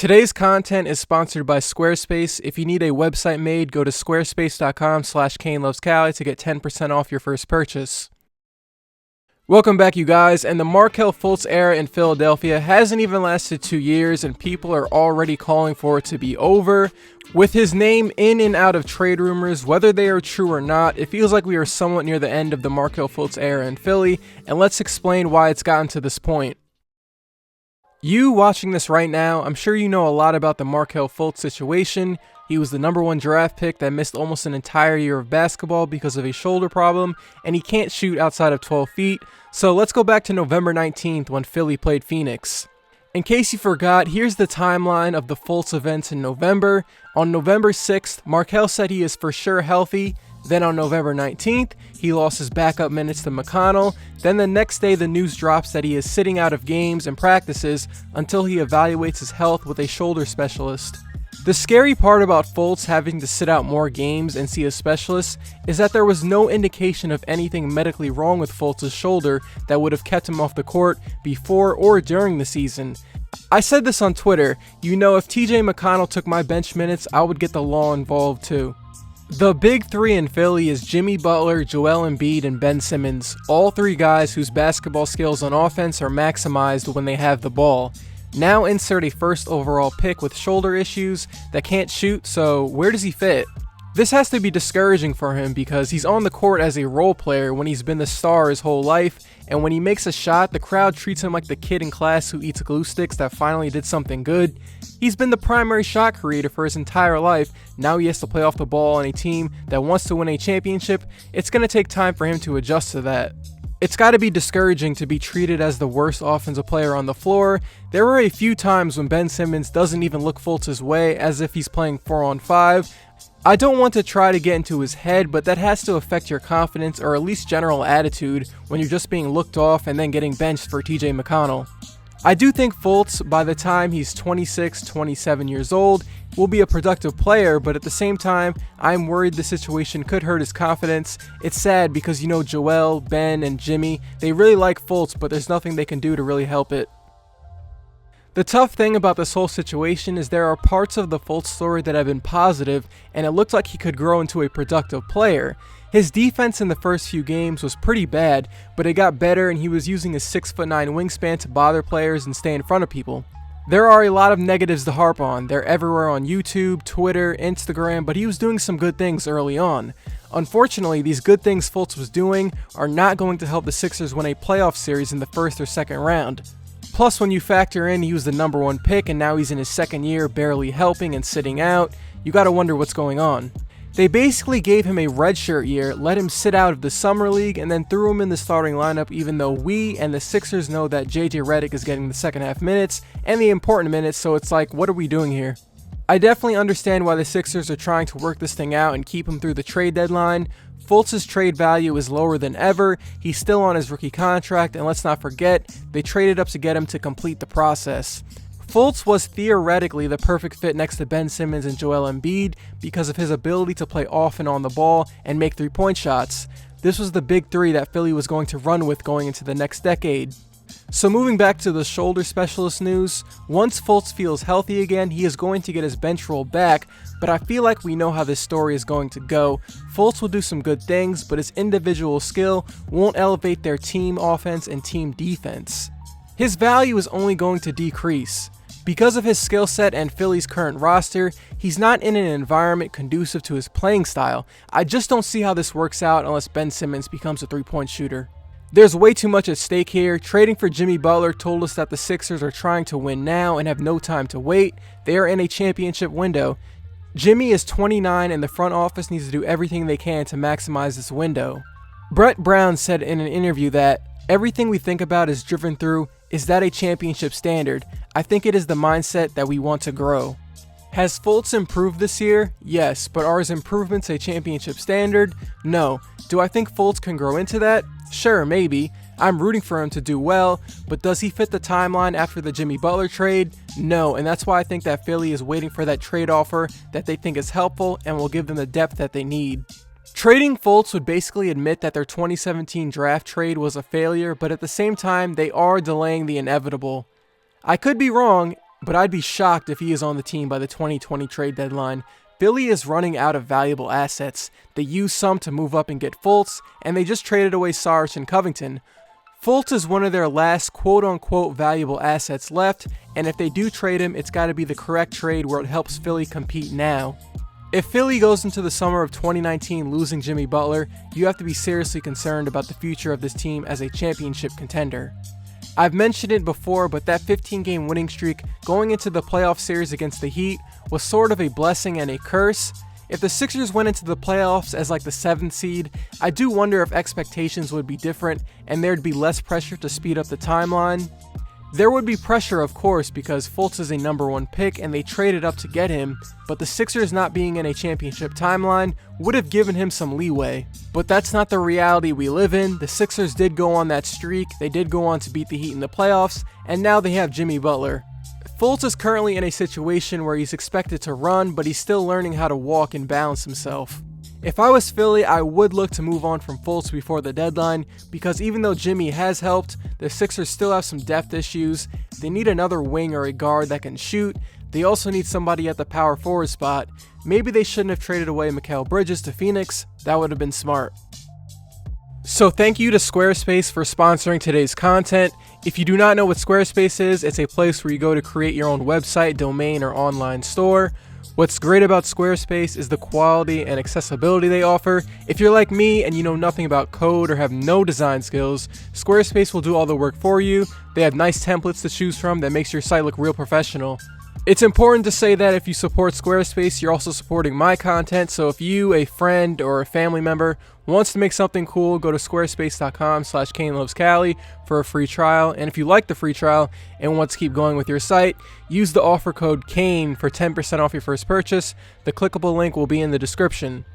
Today's content is sponsored by Squarespace. If you need a website made, go to squarespace.com/CaineLovesCali to get 10% off your first purchase. Welcome back, you guys, and the Markelle Fultz era in Philadelphia hasn't even lasted 2 years, and people are already calling for it to be over. With his name in and out of trade rumors, whether they are true or not, it feels like we are somewhat near the end of the Markelle Fultz era in Philly, and let's explain why it's gotten to this point. You watching this right now, I'm sure you know a lot about the Markelle Fultz situation. He was the #1 draft pick that missed almost an entire year of basketball because of a shoulder problem, and he can't shoot outside of 12 feet. So let's go back to November 19th when Philly played Phoenix. In case you forgot, here's the timeline of the Fultz events in November. On November 6th, Markelle said he is for sure healthy. Then on November 19th, he lost his backup minutes to McConnell. Then the next day, the news drops that he is sitting out of games and practices until he evaluates his health with a shoulder specialist. The scary part about Fultz having to sit out more games and see a specialist is that there was no indication of anything medically wrong with Fultz's shoulder that would have kept him off the court before or during the season. I said this on Twitter, you know, if TJ McConnell took my bench minutes, I would get the law involved too. The big three in Philly is Jimmy Butler, Joel Embiid, and Ben Simmons, all three guys whose basketball skills on offense are maximized when they have the ball. Now insert a first overall pick with shoulder issues that can't shoot, so where does he fit? This has to be discouraging for him because he's on the court as a role player when he's been the star his whole life, and when he makes a shot, the crowd treats him like the kid in class who eats glue sticks that finally did something good. He's been the primary shot creator for his entire life. Now he has to play off the ball on a team that wants to win a championship. It's going to take time for him to adjust to that. It's got to be discouraging to be treated as the worst offensive player on the floor. There were a few times when Ben Simmons doesn't even look Fultz's way as if he's playing 4-on-5. I don't want to try to get into his head, but that has to affect your confidence or at least general attitude when you're just being looked off and then getting benched for TJ McConnell. I do think Fultz, by the time he's 26, 27 years old, will be a productive player, but at the same time, I'm worried the situation could hurt his confidence. It's sad because, you know, Joel, Ben, and Jimmy, they really like Fultz, but there's nothing they can do to really help it. The tough thing about this whole situation is there are parts of the Fultz story that have been positive, and it looked like he could grow into a productive player. His defense in the first few games was pretty bad, but it got better and he was using his 6'9" wingspan to bother players and stay in front of people. There are a lot of negatives to harp on. They're everywhere on YouTube, Twitter, Instagram, but he was doing some good things early on. Unfortunately, these good things Fultz was doing are not going to help the Sixers win a playoff series in the first or second round. Plus, when you factor in he was the #1 pick and now he's in his second year barely helping and sitting out, you gotta wonder what's going on. They basically gave him a redshirt year, let him sit out of the summer league, and then threw him in the starting lineup even though we and the Sixers know that JJ Redick is getting the second half minutes and the important minutes, so it's like, what are we doing here? I definitely understand why the Sixers are trying to work this thing out and keep him through the trade deadline. Fultz's trade value is lower than ever, he's still on his rookie contract, and let's not forget, they traded up to get him to complete the process. Fultz was theoretically the perfect fit next to Ben Simmons and Joel Embiid because of his ability to play off and on the ball and make three-point shots. This was the big three that Philly was going to run with going into the next decade. So moving back to the shoulder specialist news, once Fultz feels healthy again, he is going to get his bench role back, but I feel like we know how this story is going to go. Fultz will do some good things, but his individual skill won't elevate their team offense and team defense. His value is only going to decrease. Because of his skill set and Philly's current roster, he's not in an environment conducive to his playing style. I just don't see how this works out unless Ben Simmons becomes a three-point shooter. There's way too much at stake here. Trading for Jimmy Butler told us that the Sixers are trying to win now and have no time to wait. They are in a championship window. Jimmy is 29 and the front office needs to do everything they can to maximize this window. Brett Brown said in an interview that everything we think about is driven through, is that a championship standard? I think it is the mindset that we want to grow. Has Fultz improved this year? Yes, but are his improvements a championship standard? No. Do I think Fultz can grow into that? Sure, maybe. I'm rooting for him to do well, but does he fit the timeline after the Jimmy Butler trade? No, and that's why I think that Philly is waiting for that trade offer that they think is helpful and will give them the depth that they need. Trading Fultz would basically admit that their 2017 draft trade was a failure, but at the same time, they are delaying the inevitable. I could be wrong, but I'd be shocked if he is on the team by the 2020 trade deadline. Philly is running out of valuable assets. They used some to move up and get Fultz, and they just traded away Sarge and Covington. Fultz is one of their last quote-unquote valuable assets left, and if they do trade him, it's got to be the correct trade where it helps Philly compete now. If Philly goes into the summer of 2019 losing Jimmy Butler, you have to be seriously concerned about the future of this team as a championship contender. I've mentioned it before, but that 15-game winning streak going into the playoff series against the Heat was sort of a blessing and a curse. If the Sixers went into the playoffs as like the 7th seed, I do wonder if expectations would be different and there'd be less pressure to speed up the timeline. There would be pressure, of course, because Fultz is a number 1 pick and they traded up to get him, but the Sixers not being in a championship timeline would have given him some leeway. But that's not the reality we live in. The Sixers did go on that streak, they did go on to beat the Heat in the playoffs, and now they have Jimmy Butler. Fultz is currently in a situation where he's expected to run, but he's still learning how to walk and balance himself. If I was Philly, I would look to move on from Fultz before the deadline, because even though Jimmy has helped, the Sixers still have some depth issues. They need another wing or a guard that can shoot. They also need somebody at the power forward spot. Maybe they shouldn't have traded away Markelle Bridges to Phoenix. That would have been smart. So thank you to Squarespace for sponsoring today's content. If you do not know what Squarespace is, it's a place where you go to create your own website, domain, or online store. What's great about Squarespace is the quality and accessibility they offer. If you're like me and you know nothing about code or have no design skills, Squarespace will do all the work for you. They have nice templates to choose from that makes your site look real professional. It's important to say that if you support Squarespace, you're also supporting my content, so if you, a friend, or a family member wants to make something cool, go to squarespace.com/CaineLovesCali for a free trial, and if you like the free trial and want to keep going with your site, use the offer code CAINE for 10% off your first purchase. The clickable link will be in the description.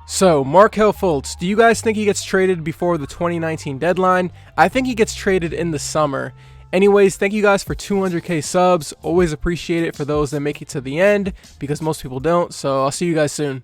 So, Markelle Fultz, do you guys think he gets traded before the 2019 deadline? I think he gets traded in the summer. Anyways, thank you guys for 200k subs. Always appreciate it for those that make it to the end, because most people don't. So I'll see you guys soon.